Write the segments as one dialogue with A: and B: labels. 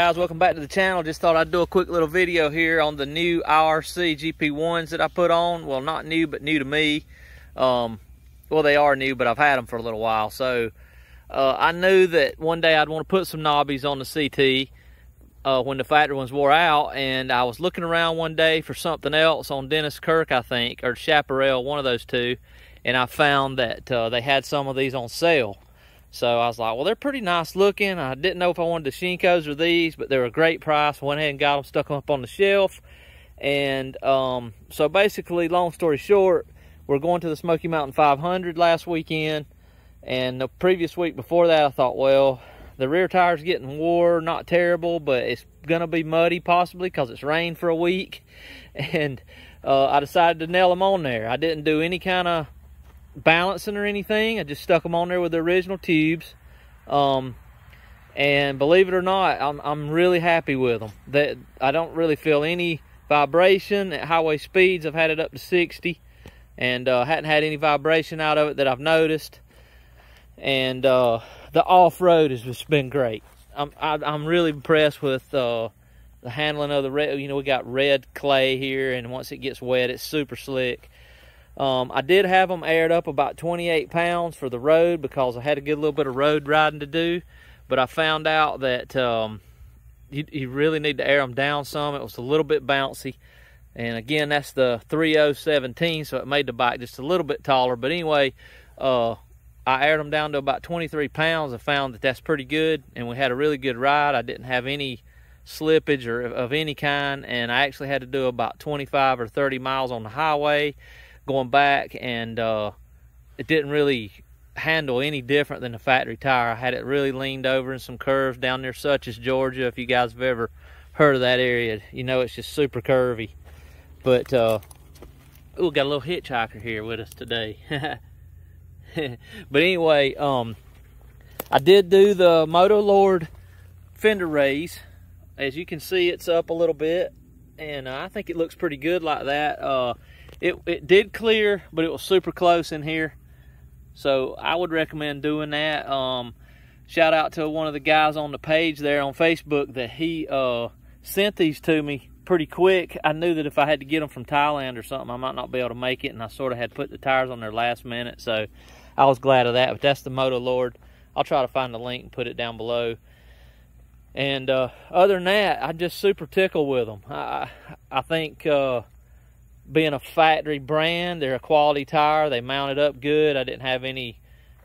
A: guys, welcome back to the channel. Just thought I'd do a quick little video here on the new IRC GP-1s that I put on. Well, not new, but new to me. Well, they are new, but I've had them for a little while. So I knew that one day I'd want to put some knobbies on the CT when the factory ones wore out, and I was looking around one day for something else on Dennis Kirk, I think, or Chaparral, one of those two, and I found that they had some of these on sale. So I was like, well, they're pretty nice looking. I didn't know if I wanted the Shinkos or these, but they were a great price. I went ahead and got them, stuck them up on the shelf. And so basically, long story short, we're going to the Smoky Mountain 500 last weekend. And the previous week before that, I thought, well, the rear tire's getting wore, not terrible, but it's going to be muddy possibly because it's rained for a week. And I decided to nail them on there. I didn't do any kind of balancing or anything. I just stuck them on there with the original tubes, and believe it or not, I'm really happy with them. That I don't really feel any vibration at highway speeds. I've had it up to 60 and hadn't had any vibration out of it that I've noticed. And the off-road has just been great. I'm really impressed with the handling of the red. You know, we got red clay here, and once it gets wet, it's super slick. I did have them aired up about 28 pounds for the road because I had to get a little bit of road riding to do. But I found out that you really need to air them down some. It was a little bit bouncy. And again, that's the 3017, so it made the bike just a little bit taller. But anyway, I aired them down to about 23 pounds. I found that that's pretty good, and we had a really good ride. I didn't have any slippage or of any kind, and I actually had to do about 25 or 30 miles on the highway going back, and it didn't really handle any different than the factory tire. I had it really leaned over in some curves down there, such as Georgia. If you guys have ever heard of that area, you know it's just super curvy. But we got a little hitchhiker here with us today. But anyway, I did do the Moto Lord fender raise. As you can see, it's up a little bit, and I think it looks pretty good like that. It did clear, but it was super close in here, so I would recommend doing that. Shout out to one of the guys on the page there on Facebook that he sent these to me pretty quick. I knew that if I had to get them from Thailand or something, I might not be able to make it, and I sort of had put the tires on there last minute, so I was glad of that. But that's the Moto Lord. I'll try to find the link and put it down below. And other than that, I'm just super tickled with them. I think being a factory brand, they're a quality tire. They mounted up good. I didn't have any,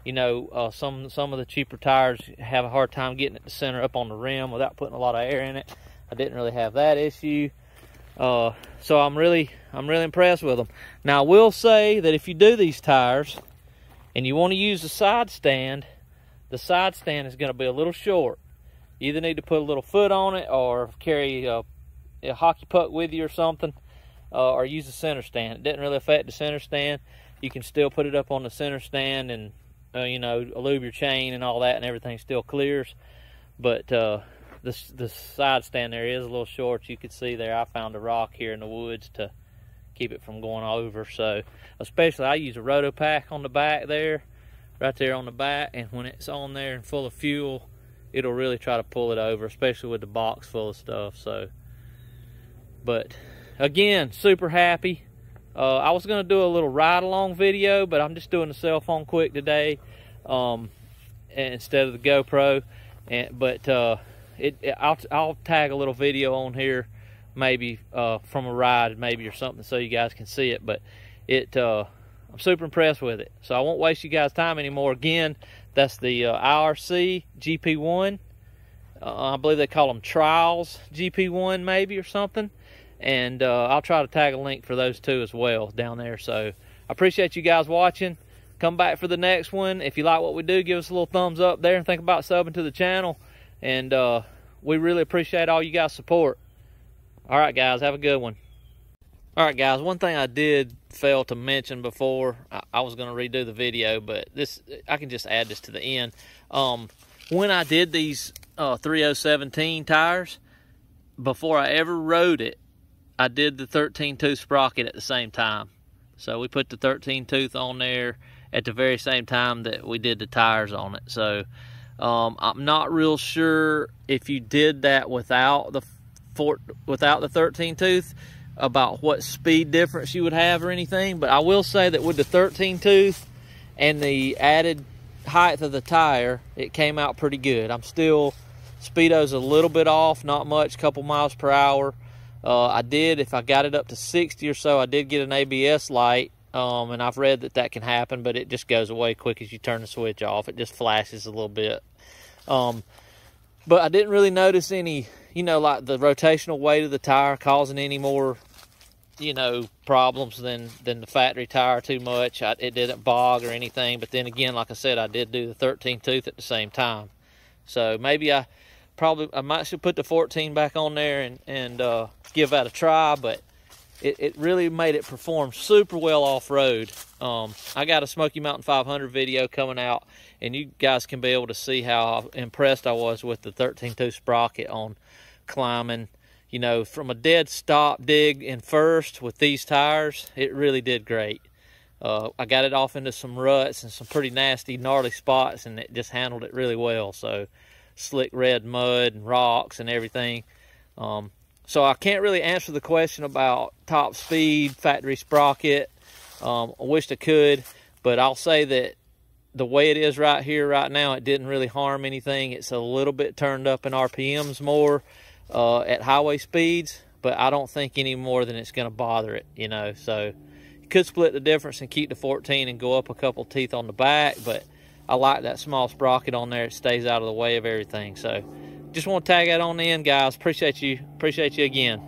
A: you know, some of the cheaper tires have a hard time getting it to center up on the rim without putting a lot of air in it. I didn't really have that issue. So I'm really impressed with them. Now I will say that if you do these tires and you want to use the side stand is going to be a little short. You either need to put a little foot on it or carry a hockey puck with you or something. Or use the center stand. It doesn't really affect the center stand. You can still put it up on the center stand and, you know, lube your chain and all that, and everything still clears. But the side stand there is a little short. You can see there I found a rock here in the woods to keep it from going over. So, especially I use a roto pack on the back there, right there on the back, and when it's on there and full of fuel, it'll really try to pull it over, especially with the box full of stuff. So, but again, super happy. I was going to do a little ride-along video, but I'm just doing the cell phone quick today instead of the GoPro. But I'll tag a little video on here, maybe from a ride, maybe or something, so you guys can see it. But I'm super impressed with it. So I won't waste you guys' time anymore. Again, that's the IRC GP1. I believe they call them Trials GP1 maybe or something. And I'll try to tag a link for those two as well down there. So I appreciate you guys watching. Come back for the next one. If you like what we do, give us a little thumbs up there and think about subbing to the channel. And we really appreciate all you guys' support. All right, guys, have a good one. All right, guys, one thing I did fail to mention before, I was going to redo the video, but I can just add this to the end. When I did these 3017 tires, before I ever rode it, I did the 13-tooth sprocket at the same time. So we put the 13-tooth on there at the very same time that we did the tires on it. So I'm not real sure if you did that without the 13 tooth about what speed difference you would have or anything, but I will say that with the 13 tooth and the added height of the tire, it came out pretty good. I'm still, speedo's a little bit off, not much, couple miles per hour. I did, if I got it up to 60 or so, I did get an ABS light, and I've read that that can happen, but it just goes away quick as you turn the switch off. It just flashes a little bit. But I didn't really notice any, you know, like the rotational weight of the tire causing any more, you know, problems than the factory tire too much. It didn't bog or anything. But then again, like I said, I did do the 13 tooth at the same time. So maybe I might should put the 14 back on there and give that a try. But it really made it perform super well off-road. I got a Smoky Mountain 500 video coming out, and you guys can be able to see how impressed I was with the 13 tooth sprocket on climbing. You know, from a dead stop dig in first with these tires, it really did great. I got it off into some ruts and some pretty nasty, gnarly spots, and it just handled it really well. So, slick red mud and rocks and everything. So I can't really answer the question about top speed, factory sprocket. I wish I could, but I'll say that the way it is right here, right now, it didn't really harm anything. It's a little bit turned up in RPMs more at highway speeds, but I don't think any more than it's going to bother it, you know. So you could split the difference and keep the 14 and go up a couple teeth on the back, but I like that small sprocket on there. It stays out of the way of everything. So just want to tag that on in, guys. Appreciate you again.